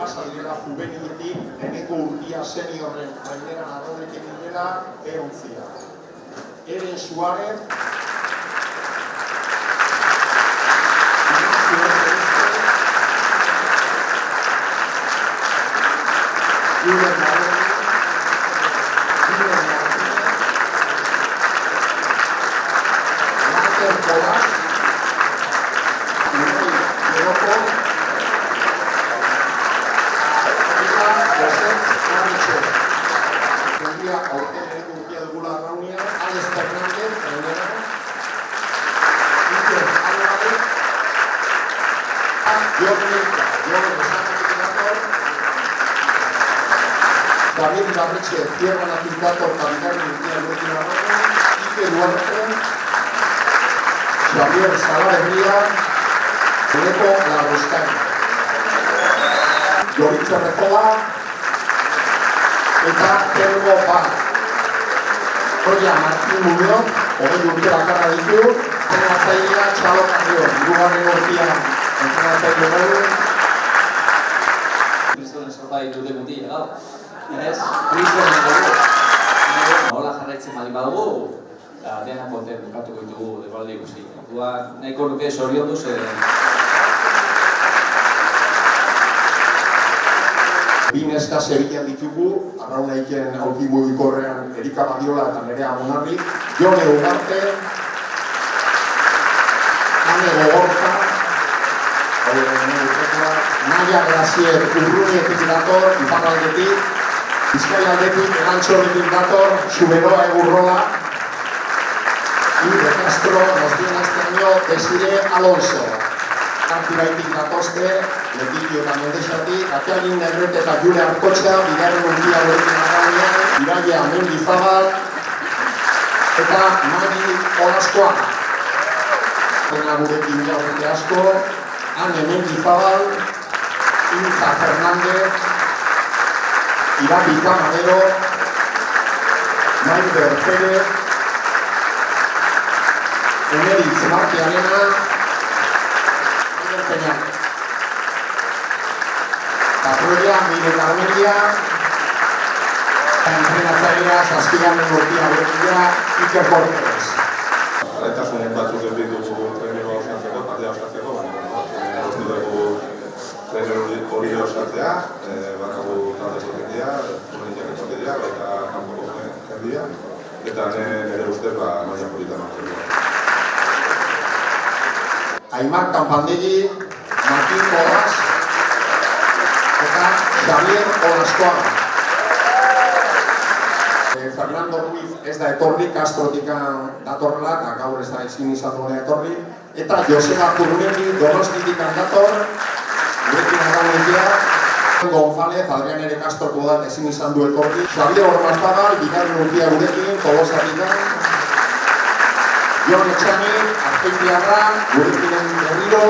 pasa direla juveniletik, eneko urtia seniorren gaineran arrodekin direla, erontzia. Eren Suárez, Julen Maroni, Julen Martínez, Marten Polak, Unai Geroko, eta Josep Arritxo. Tendría aurten ere urtia dugula arraunean, Alex Fernández, gainera, Iker Álvarez, Jon Milka, Jon Besanetik dator, David Garritxe, Tierra Natindator, Kabigarri urtia gurekin arraunean, Ike Duarte, Xavier Salaberria, Eneko Larruzkain, Joritza Rezola, eta Telmo Bat. Horia Martín Muñoz, hogei urte bakarra ditu, entrenatzailea Txalo Carrion, hirugarren urtean entrenatzaile dugu. Kristoren sorbai dute mutila, gau. Ez, Kristoren dugu. Hola jarraitzen bali badugu, eta dena konten bukatuko ditugu debaldi guzti. Nahiko nuke sorionduz, Bi neska Sevillan ditugu, arraunaiken aurki mugikorrean Erika Badiola eta Nerea Monarri, Jone Ugarte, Ane Gogorta, Naia Grazier Urrunietik dator, Iparraldetik, Bizkaialdetik, Elantxorretik dator, Suberoa Egurrola, y de Castro nos viene este año Desire Alonso. Artiraitik datozte, Letillo eta Mendexatik, Atiagin Negrete eta Jule Arkotxa, bigarren urtia gurekin arraunean, Iraia Mendizabal, eta Mari Olaskoa. Pena gurekin jaurrete asko, Ane Mendizabal, Inza Fernández, Irabi Camarero, Maider Pérez, Emeritz Martiarena, Peña. Patrulla, Mire Carmelia, entrenatzailea, zazpigarren urtia gurekia, Iker Cortés. Gaitasunen batzuk ez ditugu trenero osatzeko, partia osatzeko, uste dugu trener hori osatzea, bakagu taldeko jendia, zuneniak epateria, eta kanpoko jendia, eta nire ustez maila polita martzekoa. Aimar Campandegi, Martín Colas eta Xavier Olaskoaga. Fernando Ruiz ez da etorri, Castrotik datorrela, eta gaur ez da ezin izan duena etorri. Eta Joseba Kurunegi, Donostitik dator, gurekin arraunetia. González, Adrián ere Castroko da ezin izan du etorri. Xavier Ormazabal, bigarren urtia gurekin, Tolosatik. Jon Etxani, Azpeitiarra, gurekinen berriro,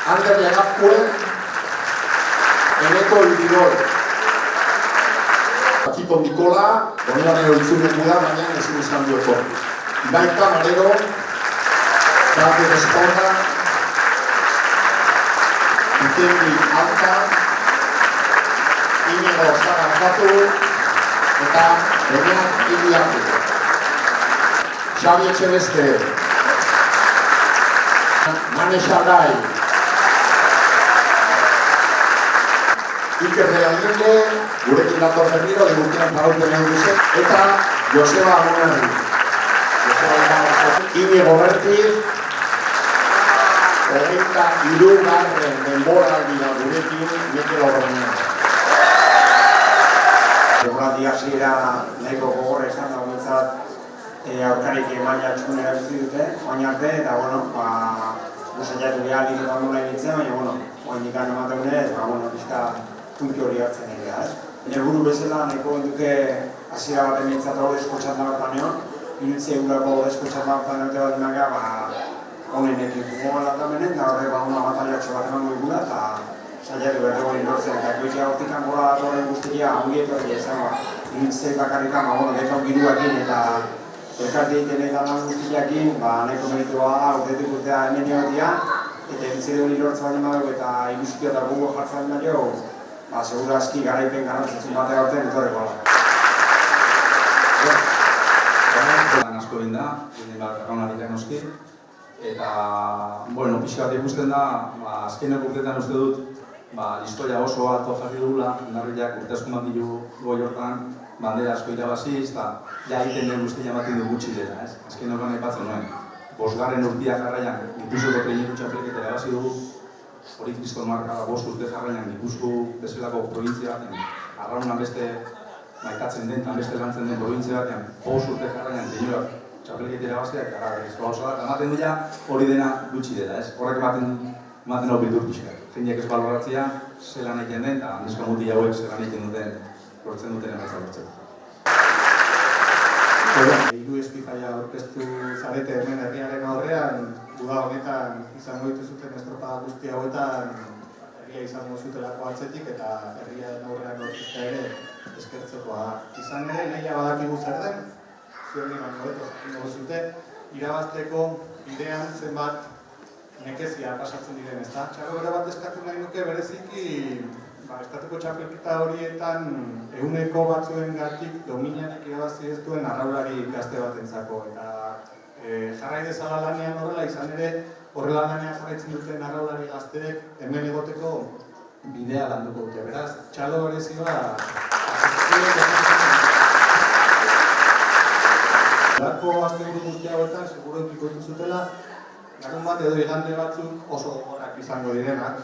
Ander Legazkue, Eneko Iridor. Akipon Nikola, Donibane Oitzuneku da, baina ezin izan du etorri. Ibai Camarero, Rafael Esponda, Ikendi Alta, Inigo Zaratzatu, eta Beneak Iliatu. Xavi Etxebeste, Mane Xardai, Iker de Alinde, gurekin dator berriro, legurtinan parauten egin duzen, eta Joseba Monarri. Inigo Berti, hogeita hirugarren denbora aldira gurekin, Mikel Orronean. Denboraldi hasiera nahiko gogorra izan da behintzat, aurkarik maila txukunera bizi dute, oin arte, eta saiatu behar dikitan nola egitzen, baina oindik ematen ez, pixka punti hori hartzen egia. Helburu bezala nahiko genduke hasiera bat emintzat hor eskotxatan bat banean, minutzi egurako eskotxatan bat baneote bat dinaga, honenekin fumoan latamenen, eta horre bataliatxo bat emango egura, eta saiatu behar dugu lortzen, eta ekoitia hortikan gora horren guztikia hauieto egia esan, minutzei bakarrikan, dekau giruakin eta elkarte egiten eta lan guztiakin, nahiko meritua da, urtetik urtea hemen egotia, eta entzire hori lortzen baina dugu eta ikusitio eta gungo jartzen baina segurazki garaipen garrantzitsu batea aurten etorriko da. Lan asko egin da, erraunariak noski, eta, pixka bat ikusten da, azkenek urteetan uste dut, historia oso alto jarri dugula, Hondarribiak urte asko mandilu goi hortan, bandera asko irabaziz, eta ja egiten den guztia ematen du gutxi dela, ez? Azkenek lan aipatzen nuen. 5. urtea jarraian, Gipuzkoako traineru txapelketa irabazi dugu, hori kriston marka 5 urte jarraian Gipuzko bezalako provintzia batean, arraunan beste maitatzen den, beste lantzen den provintzia batean, 5 urte jarraian traineruak txapelketa irabaziak, ez gauza da, ematen dira hori dena gutxi dela, ez? Horrek ematen hau bildur pixka. Jendeak ez baloratzea, zelan egiten den, eta neska mutil hauek zelan egiten duten, lortzen duten emaitza lortzeko. Hiru eskifaia aurkeztu zarete hemen herriaren aurrean, uda honetan izango dituzuten estropada guzti hauetan herria izango zutelako atzetik eta herriaren aurrean aurkeztea ere eskertzekoa da. Izan ere, nahia badakigu zer den, zuen baino hobeto jakingo zute, irabazteko bidean zenbat nekezia pasatzen diren, ezta? Txalo bat eskatu nahi nuke bereziki estatuko txapelketa horietan ehuneko batzuengatik dominarik irabazi ez duen arraulari gazte batentzako eta jarrai dezala lanean horrela izan ere horrela lanean jarraitzen duten arraulari gazteek hemen egoteko bidea landuko dute. Beraz, txalo berezioa Larko asteburu guzti hauetan seguro edukiko dituzutela larun bat edo igande batzuk oso gogorak izango direnak.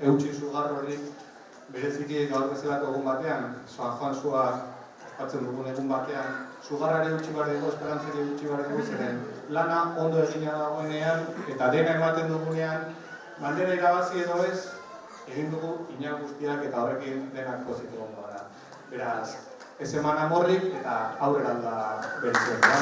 Eutsi sugar hori bereziki gaur bezalako egun batean, San Juan sua ospatzen dugun egun batean, sugarrari utzi behar dugu, esperantzari utzi behar dugu, zeren lana ondo egina dagoenean eta dena ematen dugunean, bandera irabazi edo ez, egin dugu ina guztiak eta horrekin denak pozik egon gara. Beraz, ez eman amorrik eta aurrera da berezioa.